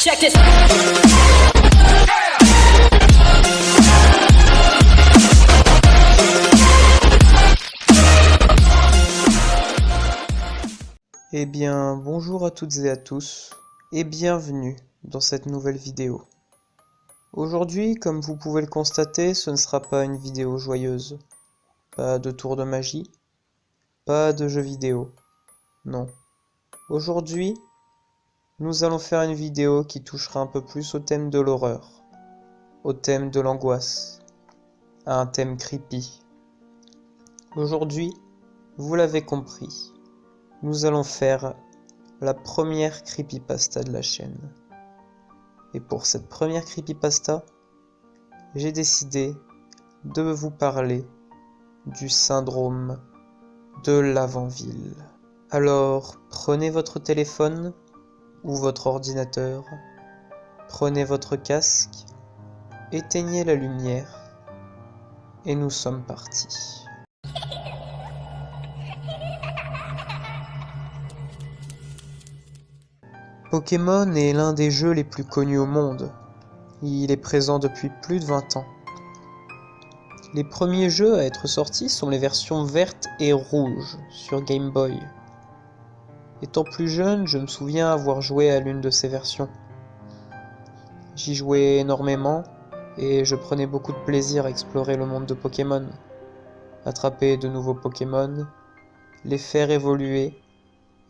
Check this. Eh bien, bonjour à toutes et à tous, et bienvenue dans cette nouvelle vidéo. Aujourd'hui, comme vous pouvez le constater, ce ne sera pas une vidéo joyeuse. Pas de tour de magie, pas de jeux vidéo, non. Aujourd'hui, nous allons faire une vidéo qui touchera un peu plus au thème de l'horreur, au thème de l'angoisse, à un thème creepy. Aujourd'hui, vous l'avez compris, nous allons faire la première creepypasta de la chaîne. Et pour cette première creepypasta, j'ai décidé de vous parler du syndrome de l'Avant-Ville. Alors, prenez votre téléphone ou votre ordinateur, prenez votre casque, éteignez la lumière, et nous sommes partis. Pokémon est l'un des jeux les plus connus au monde. Il est présent depuis plus de 20 ans. Les premiers jeux à être sortis sont les versions vertes et rouges sur Game Boy. Étant plus jeune, je me souviens avoir joué à l'une de ces versions. J'y jouais énormément et je prenais beaucoup de plaisir à explorer le monde de Pokémon, attraper de nouveaux Pokémon, les faire évoluer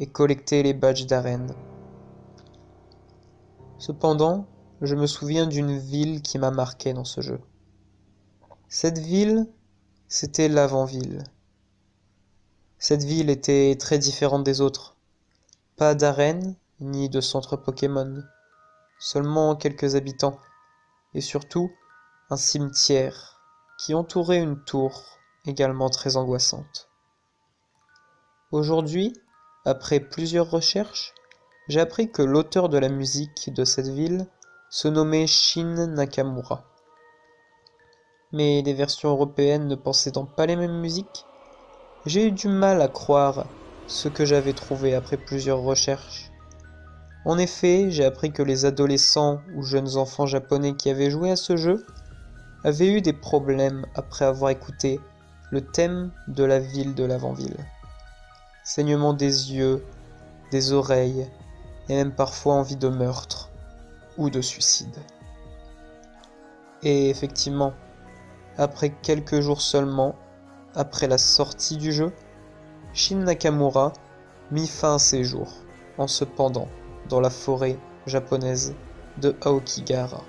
et collecter les badges d'arène. Cependant, je me souviens d'une ville qui m'a marqué dans ce jeu. Cette ville, c'était l'Avant-Ville. Cette ville était très différente des autres. Pas d'arène, ni de centre Pokémon. Seulement quelques habitants. Et surtout, un cimetière qui entourait une tour également très angoissante. Aujourd'hui, après plusieurs recherches, j'ai appris que l'auteur de la musique de cette ville se nommait Shin Nakamura. Mais les versions européennes ne possédant pas les mêmes musiques, j'ai eu du mal à croire ce que j'avais trouvé après plusieurs recherches. En effet, j'ai appris que les adolescents ou jeunes enfants japonais qui avaient joué à ce jeu avaient eu des problèmes après avoir écouté le thème de la ville de l'Avant-Ville. Saignement des yeux, des oreilles, et même parfois envie de meurtre ou de suicide. Et effectivement, après quelques jours seulement, après la sortie du jeu, Shin Nakamura mit fin à ses jours en se pendant dans la forêt japonaise de Aokigahara.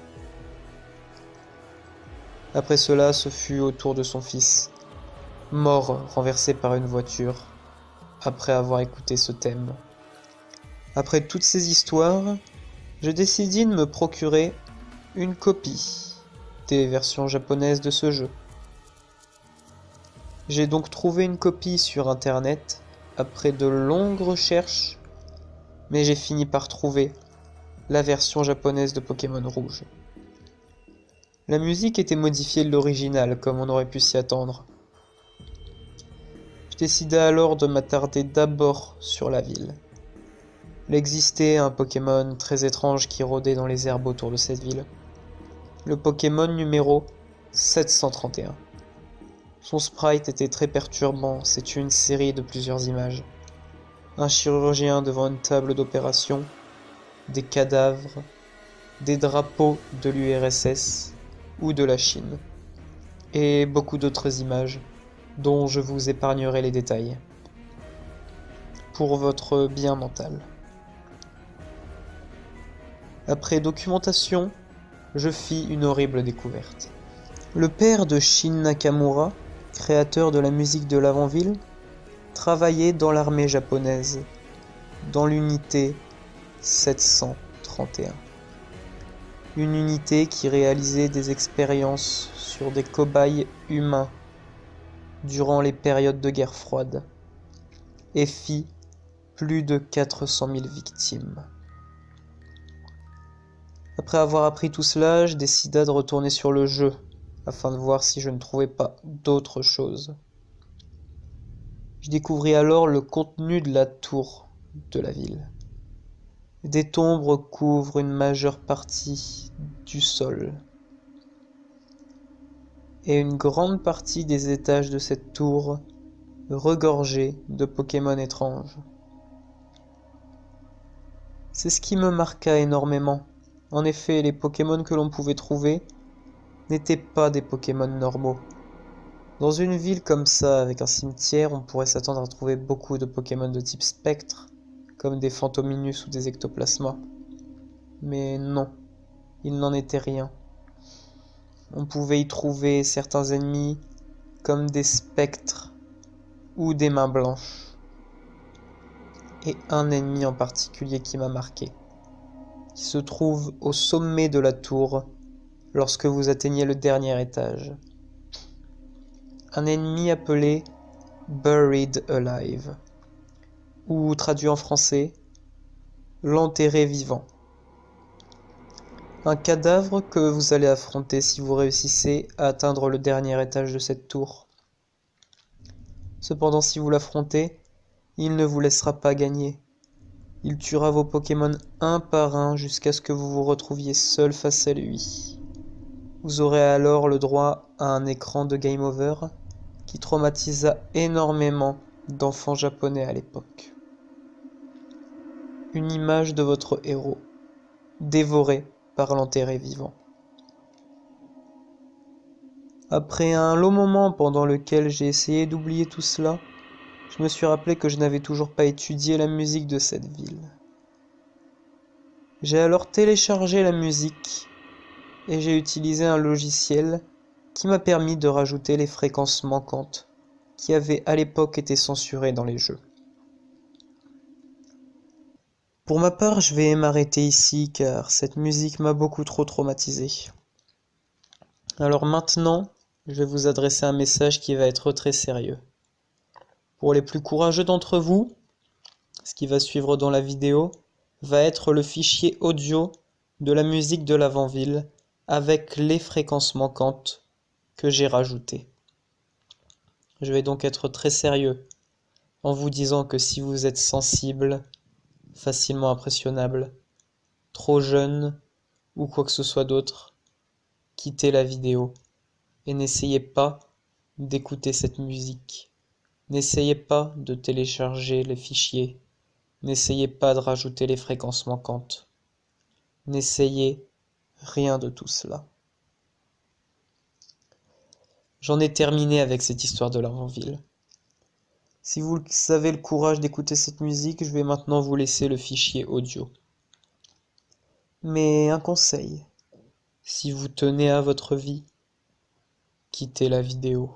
Après cela, ce fut au tour de son fils, mort renversé par une voiture, après avoir écouté ce thème. Après toutes ces histoires, je décidai de me procurer une copie des versions japonaises de ce jeu. J'ai donc trouvé une copie sur internet après de longues recherches, mais j'ai fini par trouver la version japonaise de Pokémon Rouge. La musique était modifiée de l'original, comme on aurait pu s'y attendre. Je décida alors de m'attarder d'abord sur la ville. Il existait un Pokémon très étrange qui rôdait dans les herbes autour de cette ville. Le Pokémon numéro 731. Son sprite était très perturbant, c'est une série de plusieurs images. Un chirurgien devant une table d'opération, des cadavres, des drapeaux de l'URSS ou de la Chine, et beaucoup d'autres images, dont je vous épargnerai les détails, pour votre bien mental. Après documentation, je fis une horrible découverte. Le père de Shin Nakamura, créateur de la musique de l'Avant-Ville, travaillait dans l'armée japonaise, dans l'unité 731. Une unité qui réalisait des expériences sur des cobayes humains durant les périodes de guerre froide, et fit plus de 400 000 victimes. Après avoir appris tout cela, je décida de retourner sur le jeu, afin de voir si je ne trouvais pas d'autre chose. Je découvris alors le contenu de la tour de la ville. Des tombes couvrent une majeure partie du sol. Et une grande partie des étages de cette tour regorgeaient de Pokémon étranges. C'est ce qui me marqua énormément. En effet, les Pokémon que l'on pouvait trouver n'étaient pas des Pokémon normaux. Dans une ville comme ça, avec un cimetière, on pourrait s'attendre à trouver beaucoup de Pokémon de type spectre, comme des Phantominus ou des Ectoplasma. Mais non, il n'en était rien. On pouvait y trouver certains ennemis, comme des spectres ou des mains blanches. Et un ennemi en particulier qui m'a marqué, qui se trouve au sommet de la tour lorsque vous atteignez le dernier étage. Un ennemi appelé Buried Alive, ou traduit en français, l'enterré vivant. Un cadavre que vous allez affronter si vous réussissez à atteindre le dernier étage de cette tour. Cependant, si vous l'affrontez, il ne vous laissera pas gagner. Il tuera vos Pokémon un par un jusqu'à ce que vous vous retrouviez seul face à lui. Vous aurez alors le droit à un écran de Game Over qui traumatisa énormément d'enfants japonais à l'époque. Une image de votre héros, dévoré par l'enterré vivant. Après un long moment pendant lequel j'ai essayé d'oublier tout cela, je me suis rappelé que je n'avais toujours pas étudié la musique de cette ville. J'ai alors téléchargé la musique et j'ai utilisé un logiciel qui m'a permis de rajouter les fréquences manquantes qui avaient à l'époque été censurées dans les jeux. Pour ma part, je vais m'arrêter ici car cette musique m'a beaucoup trop traumatisé. Alors maintenant, je vais vous adresser un message qui va être très sérieux. Pour les plus courageux d'entre vous, ce qui va suivre dans la vidéo va être le fichier audio de la musique de l'avant-ville avec les fréquences manquantes que j'ai rajoutées. Je vais donc être très sérieux en vous disant que si vous êtes sensible, facilement impressionnable, trop jeune ou quoi que ce soit d'autre, quittez la vidéo et n'essayez pas d'écouter cette musique. N'essayez pas de télécharger les fichiers. N'essayez pas de rajouter les fréquences manquantes. N'essayez rien de tout cela. J'en ai terminé avec cette histoire de l'avant-ville. Si vous avez le courage d'écouter cette musique, je vais maintenant vous laisser le fichier audio. Mais un conseil, si vous tenez à votre vie, quittez la vidéo.